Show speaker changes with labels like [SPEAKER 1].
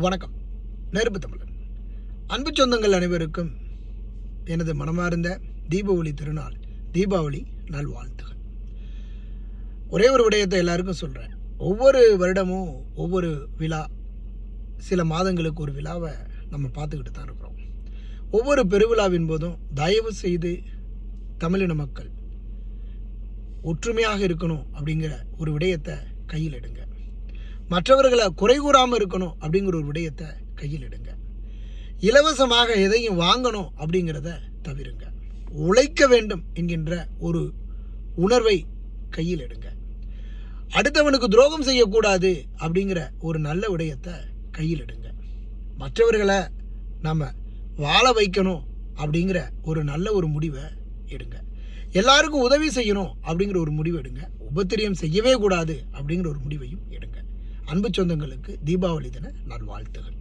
[SPEAKER 1] வணக்கம். நெருப்பு தமிழன் அன்பு சொந்தங்கள் அனைவருக்கும் எனது மனமார்ந்த தீபாவளி திருநாள், தீபாவளி நல்வாழ்த்துகள். ஒரே ஒரு விடயத்தை எல்லாருக்கும் சொல்கிறேன். ஒவ்வொரு வருடமும் ஒவ்வொரு விழா, சில மாதங்களுக்கு ஒரு விழாவை நம்ம பார்த்துக்கிட்டு தான் இருக்கிறோம். ஒவ்வொரு பெருவிழாவின் போதும் தயவு செய்து தமிழின மக்கள் ஒற்றுமையாக இருக்கணும் அப்படிங்கிற ஒரு விடயத்தை கையில் எடுங்க. மற்றவர்களை குறை கூறாமல் இருக்கணும் அப்படிங்கிற ஒரு விடயத்தை கையில் எடுங்க. இலவசமாக எதையும் வாங்கணும் அப்படிங்கிறத தவிருங்க. உழைக்க வேண்டும் என்கின்ற ஒரு உணர்வை கையில் எடுங்க. அடுத்தவனுக்கு துரோகம் செய்யக்கூடாது அப்படிங்கிற ஒரு நல்ல விடயத்தை கையில் எடுங்க. மற்றவர்களை நம்ம வாழ வைக்கணும் அப்படிங்கிற ஒரு நல்ல ஒரு முடிவை எடுங்க. எல்லாருக்கும் உதவி செய்யணும் அப்படிங்கிற ஒரு முடிவு எடுங்க. உபத்திரியம் செய்யவே கூடாது அப்படிங்கிற ஒரு முடிவையும் எடுங்க. அன்பு சொந்தங்களுக்கு தீபாவளி தின நல்வாழ்த்துகள்.